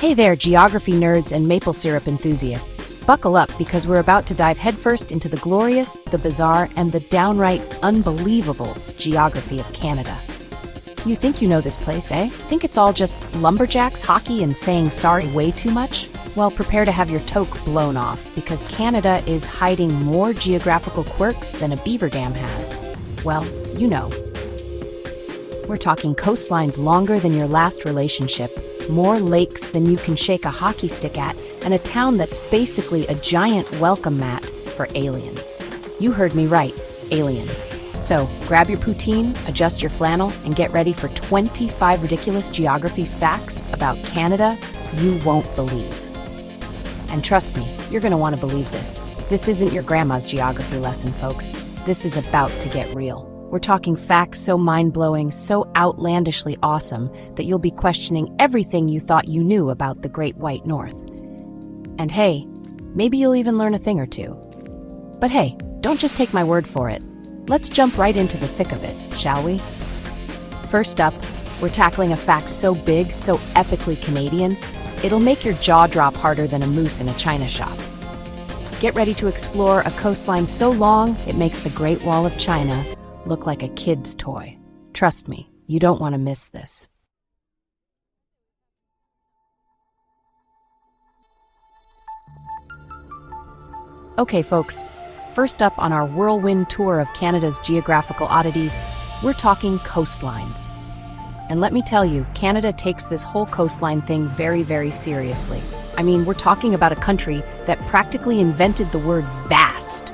Hey there, geography nerds and maple syrup enthusiasts. Buckle up because we're about to dive headfirst into the glorious, the bizarre, and the downright unbelievable geography of Canada. You think you know this place, eh? Think it's all just lumberjacks, hockey, and saying sorry way too much? Well, prepare to have your toque blown off because Canada is hiding more geographical quirks than a beaver dam has. Well, you know. We're talking coastlines longer than your last relationship, more lakes than you can shake a hockey stick at, and a town that's basically a giant welcome mat for aliens. You heard me right, aliens. So, grab your poutine, adjust your flannel, and get ready for 25 ridiculous geography facts about Canada you won't believe. And trust me, you're going to want to believe this. This isn't your grandma's geography lesson, folks. This is about to get real. We're talking facts so mind-blowing, so outlandishly awesome, that you'll be questioning everything you thought you knew about the Great White North. And hey, maybe you'll even learn a thing or two. But hey, don't just take my word for it. Let's jump right into the thick of it, shall we? First up, we're tackling a fact so big, so epically Canadian, it'll make your jaw drop harder than a moose in a china shop. Get ready to explore a coastline so long, it makes the Great Wall of China look like a kid's toy. Trust me, you don't want to miss this. Okay, folks, first up on our whirlwind tour of Canada's geographical oddities, we're talking coastlines. And let me tell you, Canada takes this whole coastline thing very, very seriously. I mean, we're talking about a country that practically invented the word vast.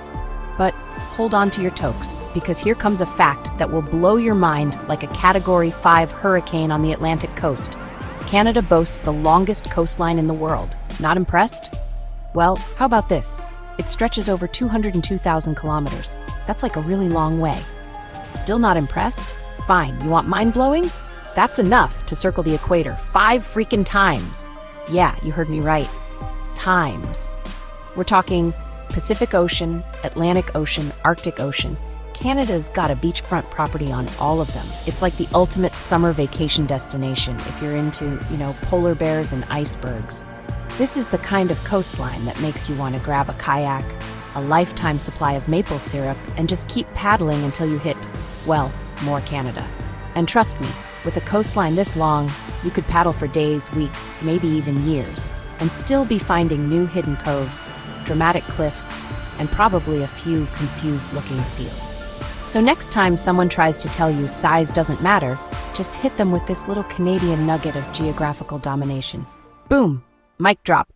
But hold on to your toques, because here comes a fact that will blow your mind like a Category 5 hurricane on the Atlantic coast. Canada boasts the longest coastline in the world. Not impressed? Well, how about this? It stretches over 202,000 kilometers. That's like a really long way. Still not impressed? Fine, you want mind-blowing? That's enough to circle the equator 5 freaking times. Yeah, you heard me right. Times. We're talking Pacific Ocean, Atlantic Ocean, Arctic Ocean. Canada's got a beachfront property on all of them. It's like the ultimate summer vacation destination if you're into, polar bears and icebergs. This is the kind of coastline that makes you want to grab a kayak, a lifetime supply of maple syrup, and just keep paddling until you hit, well, more Canada. And trust me, with a coastline this long, you could paddle for days, weeks, maybe even years, and still be finding new hidden coves, dramatic cliffs, and probably a few confused-looking seals. So next time someone tries to tell you size doesn't matter, just hit them with this little Canadian nugget of geographical domination. Boom! Mic drop.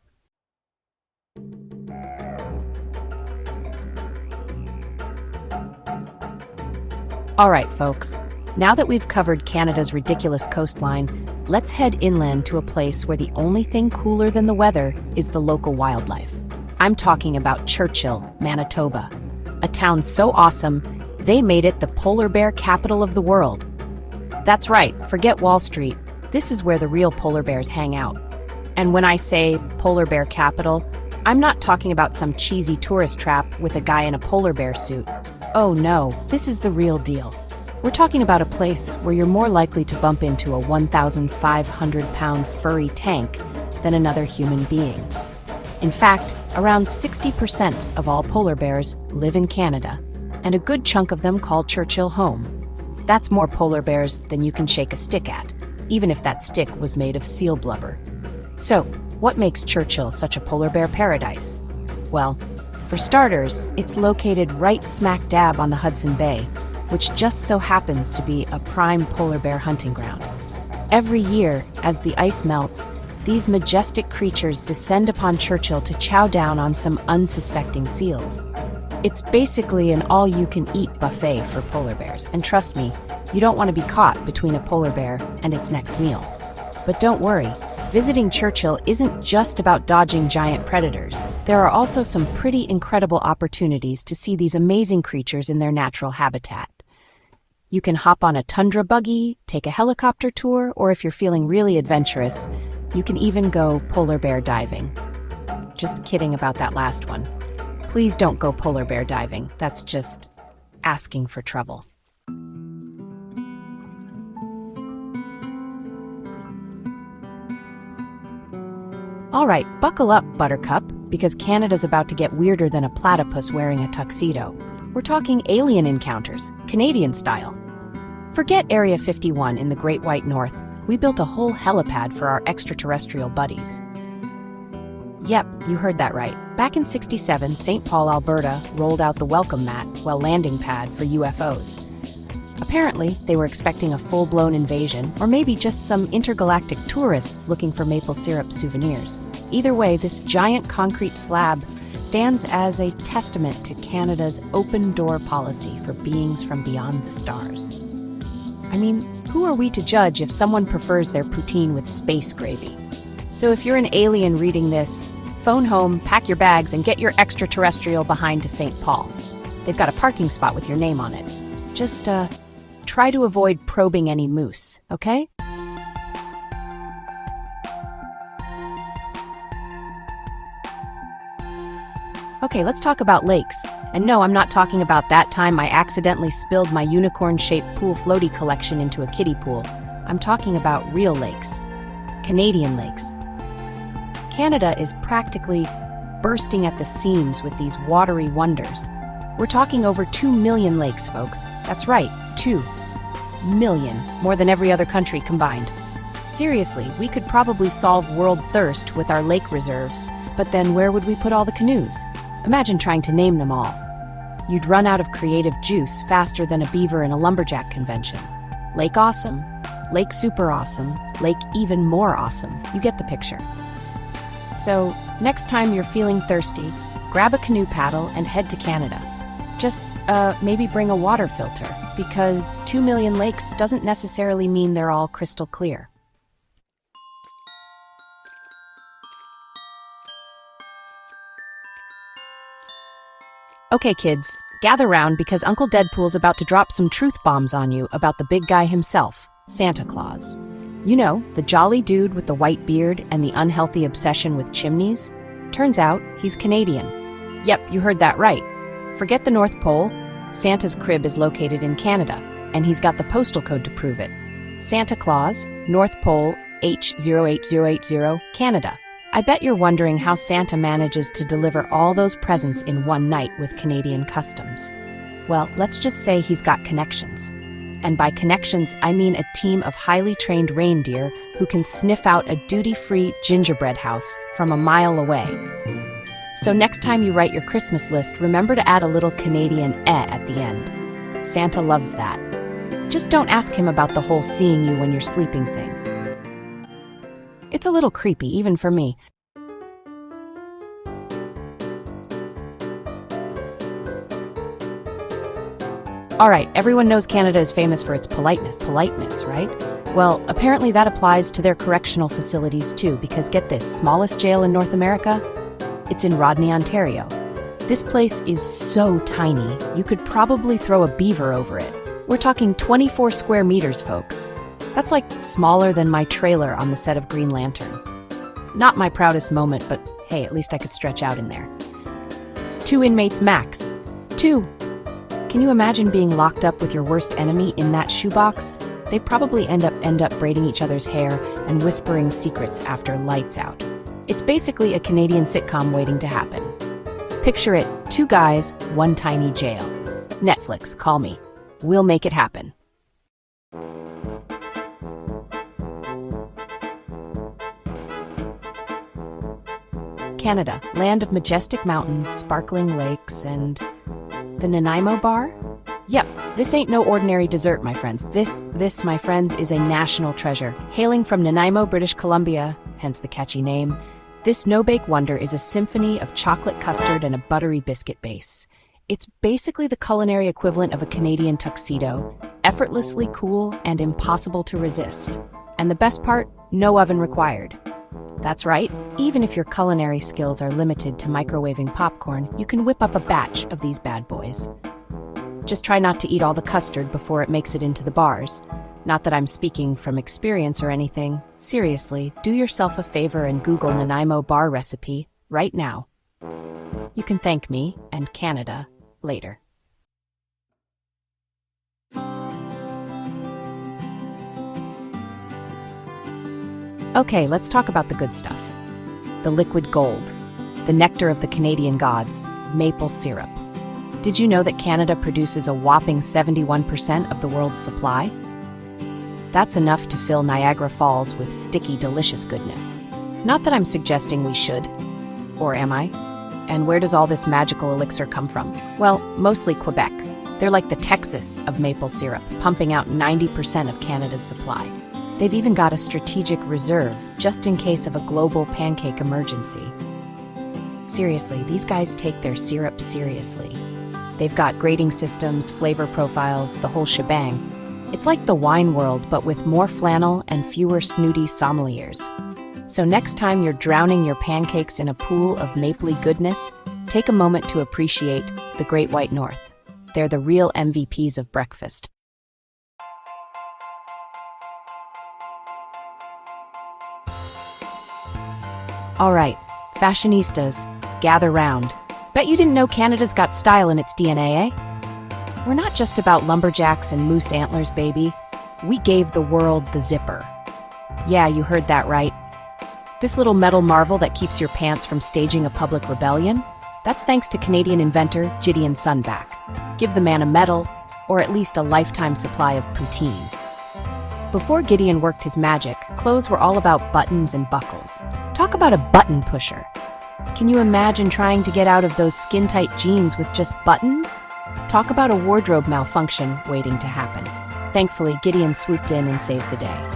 All right, folks. Now that we've covered Canada's ridiculous coastline, let's head inland to a place where the only thing cooler than the weather is the local wildlife. I'm talking about Churchill, Manitoba, a town so awesome, they made it the polar bear capital of the world. That's right, forget Wall Street. This is where the real polar bears hang out. And when I say polar bear capital, I'm not talking about some cheesy tourist trap with a guy in a polar bear suit. Oh no, this is the real deal. We're talking about a place where you're more likely to bump into a 1,500-pound furry tank than another human being. In fact, around 60% of all polar bears live in Canada, and a good chunk of them call Churchill home. That's more polar bears than you can shake a stick at, even if that stick was made of seal blubber. So, what makes Churchill such a polar bear paradise? Well, for starters, it's located right smack dab on the Hudson Bay, which just so happens to be a prime polar bear hunting ground. Every year, as the ice melts, these majestic creatures descend upon Churchill to chow down on some unsuspecting seals. It's basically an all-you-can-eat buffet for polar bears, and trust me, you don't want to be caught between a polar bear and its next meal. But don't worry, visiting Churchill isn't just about dodging giant predators. There are also some pretty incredible opportunities to see these amazing creatures in their natural habitat. You can hop on a tundra buggy, take a helicopter tour, or if you're feeling really adventurous, you can even go polar bear diving. Just kidding about that last one. Please don't go polar bear diving. That's just asking for trouble. All right, buckle up, Buttercup, because Canada's about to get weirder than a platypus wearing a tuxedo. We're talking alien encounters, Canadian style. Forget Area 51 in the Great White North. We built a whole helipad for our extraterrestrial buddies. Yep, you heard that right. Back in '67, St. Paul, Alberta rolled out the welcome mat, landing pad for UFOs. Apparently, they were expecting a full-blown invasion, or maybe just some intergalactic tourists looking for maple syrup souvenirs. Either way, this giant concrete slab stands as a testament to Canada's open-door policy for beings from beyond the stars. I mean, who are we to judge if someone prefers their poutine with space gravy? So if you're an alien reading this, phone home, pack your bags, and get your extraterrestrial behind to St. Paul. They've got a parking spot with your name on it. Just, try to avoid probing any moose, okay? Okay, let's talk about lakes. And no, I'm not talking about that time I accidentally spilled my unicorn-shaped pool floaty collection into a kiddie pool. I'm talking about real lakes. Canadian lakes. Canada is practically bursting at the seams with these watery wonders. We're talking over 2 million lakes, folks. That's right, 2 million, more than every other country combined. Seriously, we could probably solve world thirst with our lake reserves, but then where would we put all the canoes? Imagine trying to name them all. You'd run out of creative juice faster than a beaver in a lumberjack convention. Lake awesome, lake super awesome, lake even more awesome. You get the picture. So, next time you're feeling thirsty, grab a canoe paddle and head to Canada. Just, maybe bring a water filter, because 2 million lakes doesn't necessarily mean they're all crystal clear. Okay, kids, gather round because Uncle Deadpool's about to drop some truth bombs on you about the big guy himself, Santa Claus. You know, the jolly dude with the white beard and the unhealthy obsession with chimneys? Turns out, he's Canadian. Yep, you heard that right. Forget the North Pole. Santa's crib is located in Canada, and he's got the postal code to prove it. Santa Claus, North Pole, H08080, Canada. I bet you're wondering how Santa manages to deliver all those presents in one night with Canadian customs. Well, let's just say he's got connections. And by connections, I mean a team of highly trained reindeer who can sniff out a duty-free gingerbread house from a mile away. So next time you write your Christmas list, remember to add a little Canadian at the end. Santa loves that. Just don't ask him about the whole seeing you when you're sleeping thing. It's a little creepy, even for me. All right, everyone knows Canada is famous for its politeness, right? Well, apparently that applies to their correctional facilities too, because get this, smallest jail in North America? It's in Rodney, Ontario. This place is so tiny, you could probably throw a beaver over it. We're talking 24 square meters, folks. That's like smaller than my trailer on the set of Green Lantern. Not my proudest moment, but hey, at least I could stretch out in there. 2 inmates max. 2. Can you imagine being locked up with your worst enemy in that shoebox? They probably end up braiding each other's hair and whispering secrets after lights out. It's basically a Canadian sitcom waiting to happen. Picture it, 2 guys, 1 tiny jail. Netflix, call me. We'll make it happen. Canada, land of majestic mountains, sparkling lakes, and the Nanaimo bar? Yep, this ain't no ordinary dessert, my friends. This, my friends, is a national treasure. Hailing from Nanaimo, British Columbia, hence the catchy name, this no-bake wonder is a symphony of chocolate custard and a buttery biscuit base. It's basically the culinary equivalent of a Canadian tuxedo, effortlessly cool and impossible to resist. And the best part, no oven required. That's right, even if your culinary skills are limited to microwaving popcorn, you can whip up a batch of these bad boys. Just try not to eat all the custard before it makes it into the bars. Not that I'm speaking from experience or anything. Seriously, do yourself a favor and Google Nanaimo bar recipe right now. You can thank me and Canada later. Okay, let's talk about the good stuff. the liquid gold, the nectar of the Canadian gods, maple syrup. Did you know that Canada produces a whopping 71% of the world's supply? That's enough to fill Niagara Falls with sticky, delicious goodness. Not that I'm suggesting we should. Or am I? And where does all this magical elixir come from? Well, mostly Quebec. They're like the Texas of maple syrup, pumping out 90% of Canada's supply. They've even got a strategic reserve, just in case of a global pancake emergency. Seriously, these guys take their syrup seriously. They've got grading systems, flavor profiles, the whole shebang. It's like the wine world, but with more flannel and fewer snooty sommeliers. So next time you're drowning your pancakes in a pool of mapley goodness, take a moment to appreciate the Great White North. They're the real MVPs of breakfast. All right, fashionistas, gather round. Bet you didn't know Canada's got style in its DNA, eh? We're not just about lumberjacks and moose antlers, baby. We gave the world the zipper. Yeah, you heard that right. This little metal marvel that keeps your pants from staging a public rebellion? That's thanks to Canadian inventor Gideon Sunback. Give the man a medal, or at least a lifetime supply of poutine. Before Gideon worked his magic, clothes were all about buttons and buckles. Talk about a button pusher. Can you imagine trying to get out of those skin-tight jeans with just buttons? Talk about a wardrobe malfunction waiting to happen. Thankfully, Gideon swooped in and saved the day.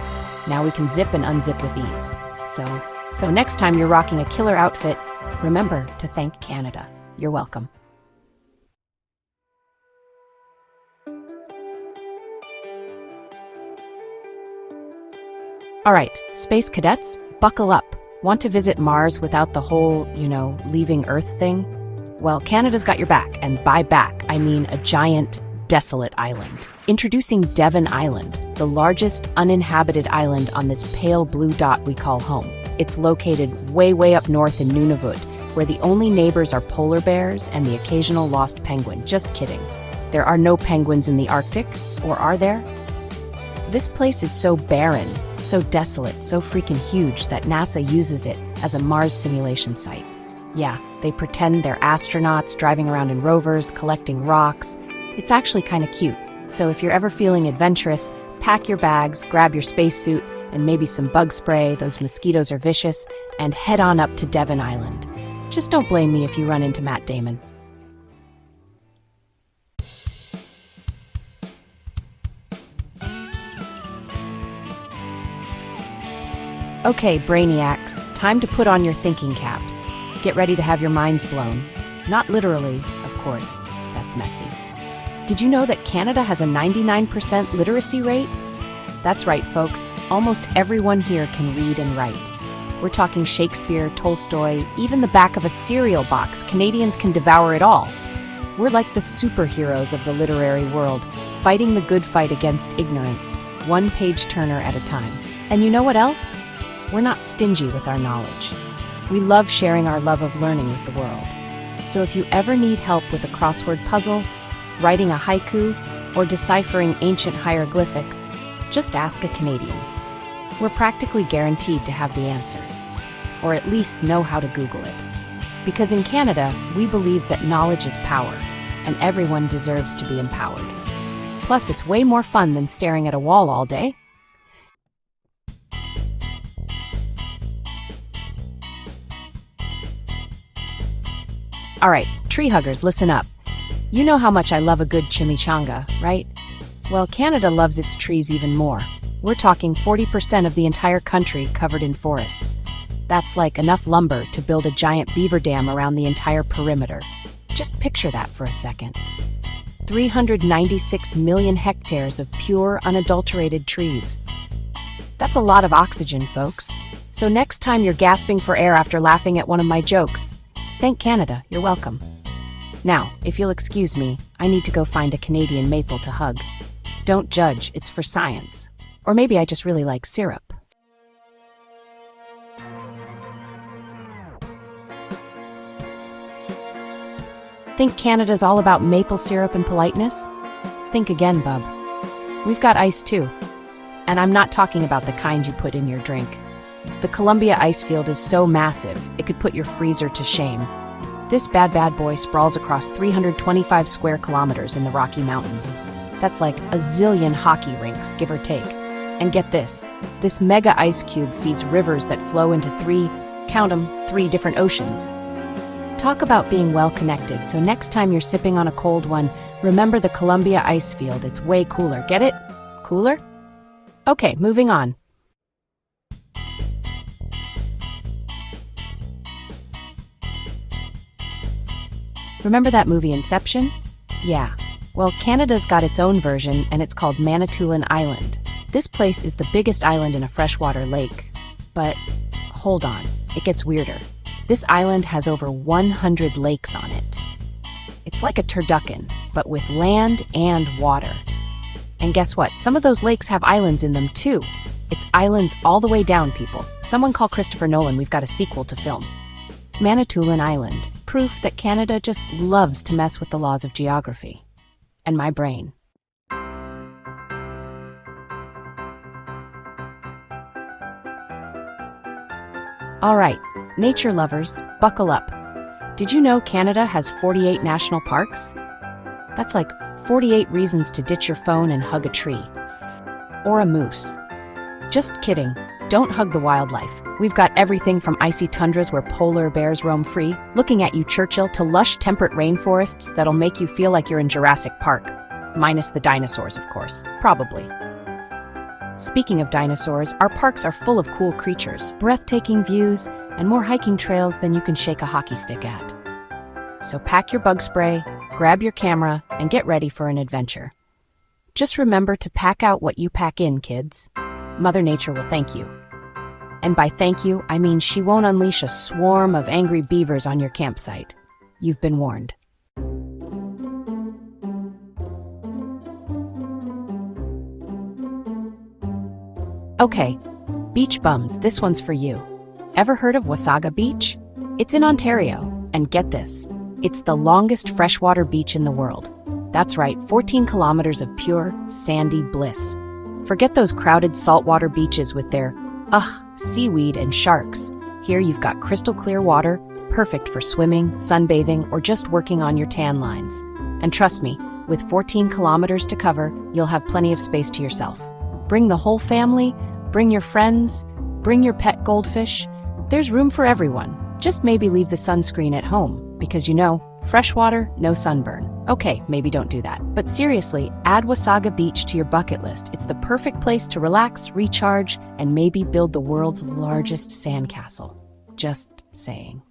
Now we can zip and unzip with ease. So next time you're rocking a killer outfit, remember to thank Canada. You're welcome. All right, space cadets, buckle up. Want to visit Mars without the whole, leaving Earth thing? Well, Canada's got your back, and by back, I mean a giant, desolate island. Introducing Devon Island, the largest uninhabited island on this pale blue dot we call home. It's located way up north in Nunavut, where the only neighbors are polar bears and the occasional lost penguin. Just kidding. There are no penguins in the Arctic, or are there? This place is so barren, so desolate, so freaking huge that NASA uses it as a Mars simulation site. Yeah, they pretend they're astronauts driving around in rovers, collecting rocks. It's actually kind of cute. So if you're ever feeling adventurous, pack your bags, grab your spacesuit, and maybe some bug spray, those mosquitoes are vicious, and head on up to Devon Island. Just don't blame me if you run into Matt Damon. Okay, brainiacs, time to put on your thinking caps. Get ready to have your minds blown. Not literally, of course. That's messy. Did you know that Canada has a 99% literacy rate? That's right, folks. Almost everyone here can read and write. We're talking Shakespeare, Tolstoy, even the back of a cereal box. Canadians can devour it all. We're like the superheroes of the literary world, fighting the good fight against ignorance, one page-turner at a time. And you know what else? We're not stingy with our knowledge. We love sharing our love of learning with the world. So if you ever need help with a crossword puzzle, writing a haiku, or deciphering ancient hieroglyphics, just ask a Canadian. We're practically guaranteed to have the answer, or at least know how to Google it. Because in Canada, we believe that knowledge is power, and everyone deserves to be empowered. Plus, it's way more fun than staring at a wall all day. All right, tree huggers, listen up. You know how much I love a good chimichanga, right? Well, Canada loves its trees even more. We're talking 40% of the entire country covered in forests. That's like enough lumber to build a giant beaver dam around the entire perimeter. Just picture that for a second. 396 million hectares of pure, unadulterated trees. That's a lot of oxygen, folks. So next time you're gasping for air after laughing at one of my jokes, thank Canada, you're welcome. Now, if you'll excuse me, I need to go find a Canadian maple to hug. Don't judge, it's for science. Or maybe I just really like syrup. Think Canada's all about maple syrup and politeness? Think again, bub. We've got ice too. And I'm not talking about the kind you put in your drink. The Columbia ice field is so massive, it could put your freezer to shame. This bad boy sprawls across 325 square kilometers in the Rocky Mountains. That's like a zillion hockey rinks, give or take. And get this mega ice cube feeds rivers that flow into three different oceans. Talk about being well connected, so next time you're sipping on a cold one, remember the Columbia ice field. It's way cooler. Get it? Cooler? Okay, moving on. Remember that movie Inception? Yeah. Well, Canada's got its own version, and it's called Manitoulin Island. This place is the biggest island in a freshwater lake. But hold on, it gets weirder. This island has over 100 lakes on it. It's like a turducken, but with land and water. And guess what? Some of those lakes have islands in them too. It's islands all the way down, people. Someone call Christopher Nolan, we've got a sequel to film. Manitoulin Island, proof that Canada just loves to mess with the laws of geography. And my brain. All right, nature lovers, buckle up. Did you know Canada has 48 national parks? That's like 48 reasons to ditch your phone and hug a tree. Or a moose. Just kidding. Don't hug the wildlife. We've got everything from icy tundras where polar bears roam free, looking at you, Churchill, to lush temperate rainforests that'll make you feel like you're in Jurassic Park. Minus the dinosaurs, of course. Probably. Speaking of dinosaurs, our parks are full of cool creatures, breathtaking views, and more hiking trails than you can shake a hockey stick at. So pack your bug spray, grab your camera, and get ready for an adventure. Just remember to pack out what you pack in, kids. Mother Nature will thank you. And by thank you, I mean she won't unleash a swarm of angry beavers on your campsite. You've been warned. Okay, beach bums, this one's for you. Ever heard of Wasaga Beach? It's in Ontario, and get this, it's the longest freshwater beach in the world. That's right, 14 kilometers of pure, sandy bliss. Forget those crowded saltwater beaches with their, seaweed and sharks. Here you've got crystal clear water, perfect for swimming, sunbathing, or just working on your tan lines. And trust me, with 14 kilometers to cover, you'll have plenty of space to yourself. Bring the whole family, bring your friends, bring your pet goldfish. There's room for everyone. Just maybe leave the sunscreen at home, because you know, freshwater, no sunburn. Okay, maybe don't do that. But seriously, add Wasaga Beach to your bucket list. It's the perfect place to relax, recharge, and maybe build the world's largest sandcastle. Just saying.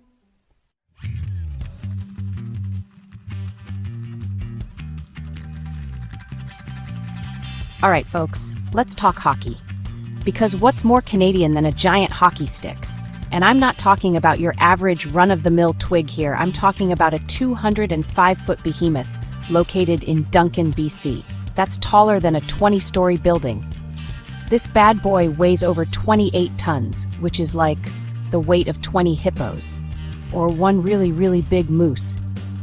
All right, folks, let's talk hockey. Because what's more Canadian than a giant hockey stick? And I'm not talking about your average run-of-the-mill twig here. I'm talking about a 205-foot behemoth located in Duncan, BC. That's taller than a 20-story building. This bad boy weighs over 28 tons, which is like the weight of 20 hippos, or one really big moose.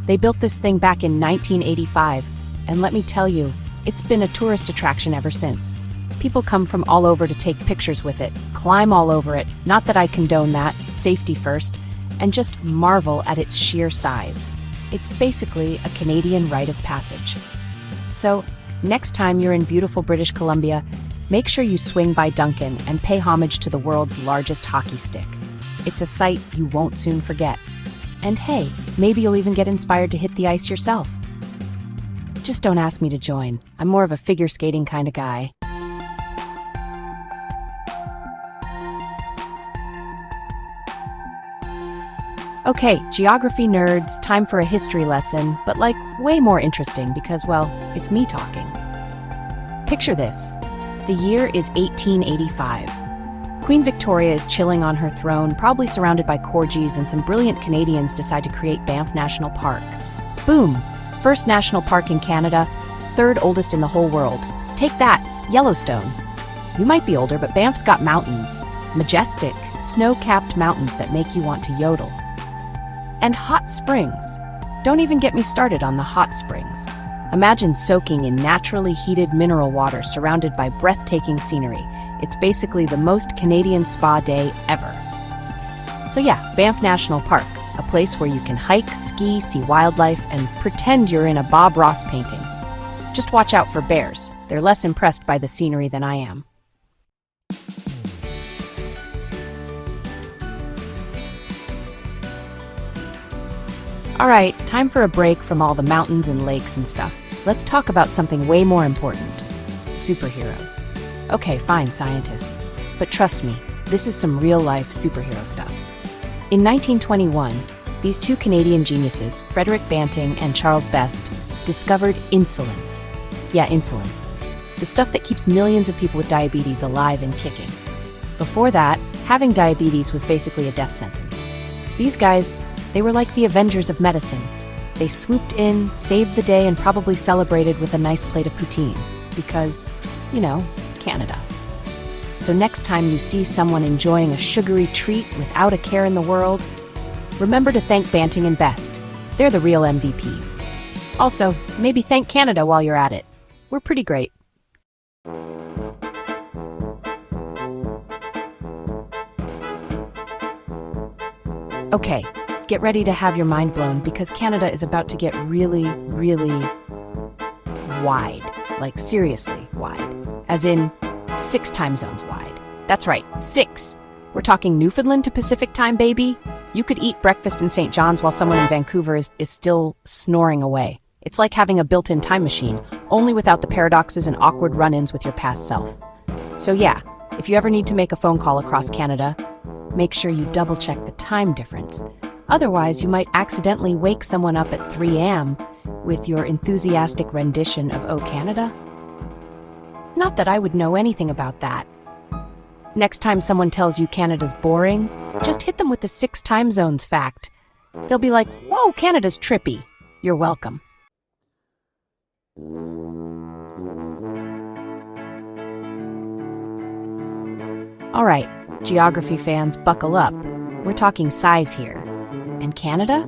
They built this thing back in 1985, and let me tell you, it's been a tourist attraction ever since. People come from all over to take pictures with it, climb all over it, not that I condone that, safety first, and just marvel at its sheer size. It's basically a Canadian rite of passage. So, next time you're in beautiful British Columbia, make sure you swing by Duncan and pay homage to the world's largest hockey stick. It's a sight you won't soon forget. And hey, maybe you'll even get inspired to hit the ice yourself. Just don't ask me to join. I'm more of a figure skating kind of guy. Okay, geography nerds, time for a history lesson, but like way more interesting because, well, it's me talking. Picture this. The year is 1885. Queen Victoria is chilling on her throne, probably surrounded by corgis, and some brilliant Canadians decide to create Banff National Park. Boom! First national park in Canada, third oldest in the whole world. Take that, Yellowstone. You might be older, but Banff's got mountains. Majestic, snow-capped mountains that make you want to yodel. And hot springs. Don't even get me started on the hot springs. Imagine soaking in naturally heated mineral water surrounded by breathtaking scenery. It's basically the most Canadian spa day ever. So yeah, Banff National Park, a place where you can hike, ski, see wildlife, and pretend you're in a Bob Ross painting. Just watch out for bears. They're less impressed by the scenery than I am. All right, time for a break from all the mountains and lakes and stuff. Let's talk about something way more important. Superheroes. Okay, fine, scientists. But trust me, this is some real-life superhero stuff. In 1921, these two Canadian geniuses, Frederick Banting and Charles Best, discovered insulin. Yeah, insulin. The stuff that keeps millions of people with diabetes alive and kicking. Before that, having diabetes was basically a death sentence. These guys, they were like the Avengers of medicine. They swooped in, saved the day, and probably celebrated with a nice plate of poutine. Because, you know, Canada. So next time you see someone enjoying a sugary treat without a care in the world, remember to thank Banting and Best. They're the real MVPs. Also, maybe thank Canada while you're at it. We're pretty great. Okay, get ready to have your mind blown because Canada is about to get really, really wide. Like seriously wide. As in 6 time zones wide. That's right, 6. We're talking Newfoundland to Pacific time, baby. You could eat breakfast in St. John's while someone in Vancouver is still snoring away. It's like having a built-in time machine, only without the paradoxes and awkward run-ins with your past self. So yeah, if you ever need to make a phone call across Canada, make sure you double-check the time difference. Otherwise, you might accidentally wake someone up at 3 a.m. with your enthusiastic rendition of "Oh, Canada?" Not that I would know anything about that. Next time someone tells you Canada's boring, just hit them with the 6 time zones fact. They'll be like, "Whoa, Canada's trippy." You're welcome. All right, geography fans, buckle up. We're talking size here. And Canada?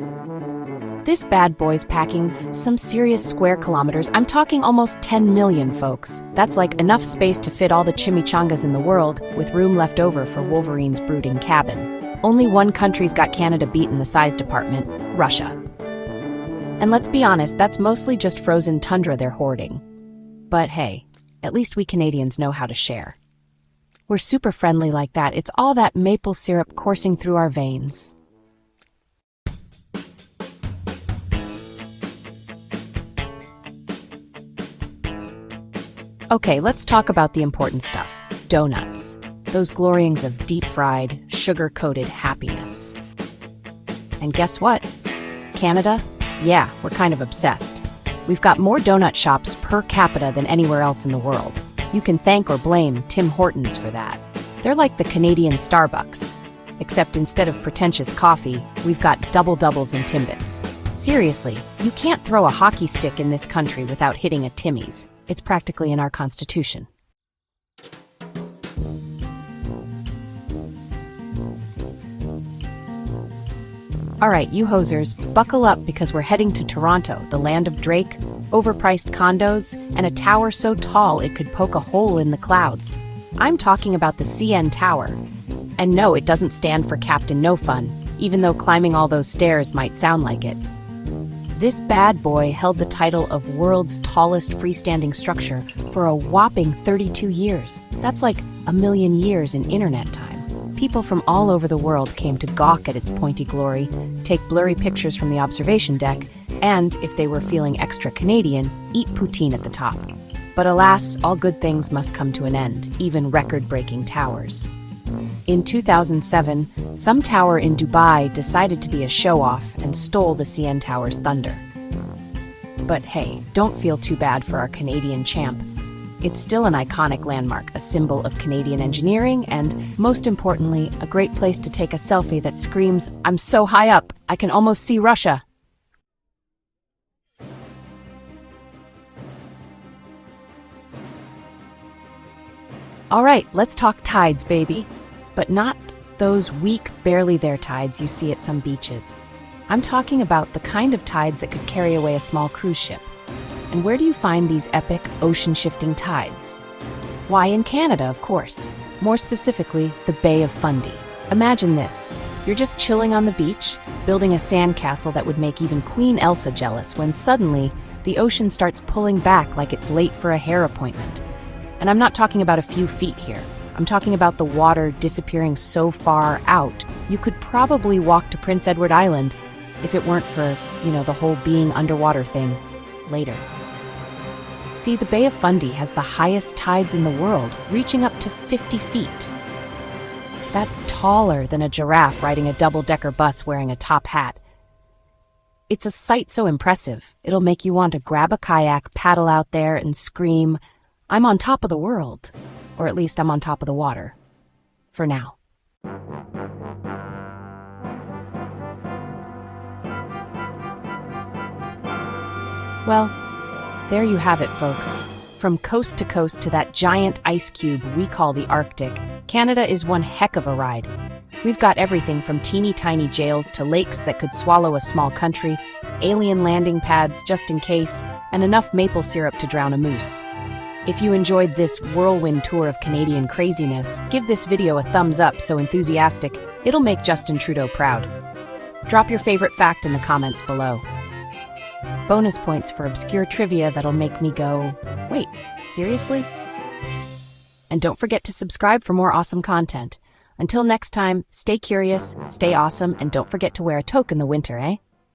This bad boy's packing some serious square kilometers. I'm talking almost 10 million, folks. That's like enough space to fit all the chimichangas in the world, with room left over for Wolverine's brooding cabin. Only one country's got Canada beat in the size department: Russia. And let's be honest, that's mostly just frozen tundra they're hoarding. But hey, at least we Canadians know how to share. We're super friendly like that. It's all that maple syrup coursing through our veins. Okay, let's talk about the important stuff. Donuts. Those glorings of deep-fried, sugar-coated happiness. And guess what? Canada? Yeah, we're kind of obsessed. We've got more donut shops per capita than anywhere else in the world. You can thank or blame Tim Hortons for that. They're like the Canadian Starbucks. Except instead of pretentious coffee, we've got double-doubles and Timbits. Seriously, you can't throw a hockey stick in this country without hitting a Timmy's. It's practically in our constitution. All right, you hosers, buckle up because we're heading to Toronto, the land of Drake, overpriced condos, and a tower so tall it could poke a hole in the clouds. I'm talking about the CN Tower. And no, it doesn't stand for Captain No Fun, even though climbing all those stairs might sound like it. This bad boy held the title of world's tallest freestanding structure for a whopping 32 years. That's like a million years in internet time. People from all over the world came to gawk at its pointy glory, take blurry pictures from the observation deck, and, if they were feeling extra Canadian, eat poutine at the top. But alas, all good things must come to an end, even record-breaking towers. In 2007, some tower in Dubai decided to be a show-off and stole the CN Tower's thunder. But hey, don't feel too bad for our Canadian champ. It's still an iconic landmark, a symbol of Canadian engineering, and, most importantly, a great place to take a selfie that screams, "I'm so high up, I can almost see Russia." All right, let's talk tides, baby. But not those weak, barely there tides you see at some beaches. I'm talking about the kind of tides that could carry away a small cruise ship. And where do you find these epic, ocean-shifting tides? Why, in Canada, of course. More specifically, the Bay of Fundy. Imagine this. You're just chilling on the beach, building a sandcastle that would make even Queen Elsa jealous when suddenly the ocean starts pulling back like it's late for a hair appointment. And I'm not talking about a few feet here. I'm talking about the water disappearing so far out, you could probably walk to Prince Edward Island if it weren't for, the whole being underwater thing later. See, the Bay of Fundy has the highest tides in the world, reaching up to 50 feet. That's taller than a giraffe riding a double-decker bus wearing a top hat. It's a sight so impressive, it'll make you want to grab a kayak, paddle out there, and scream, "I'm on top of the world." Or at least I'm on top of the water. For now. Well, there you have it, folks. From coast to coast to that giant ice cube we call the Arctic, Canada is one heck of a ride. We've got everything from teeny tiny jails to lakes that could swallow a small country, alien landing pads just in case, and enough maple syrup to drown a moose. If you enjoyed this whirlwind tour of Canadian craziness, give this video a thumbs up so enthusiastic, it'll make Justin Trudeau proud. Drop your favorite fact in the comments below. Bonus points for obscure trivia that'll make me go, wait, seriously? And don't forget to subscribe for more awesome content. Until next time, stay curious, stay awesome, and don't forget to wear a toque in the winter, eh?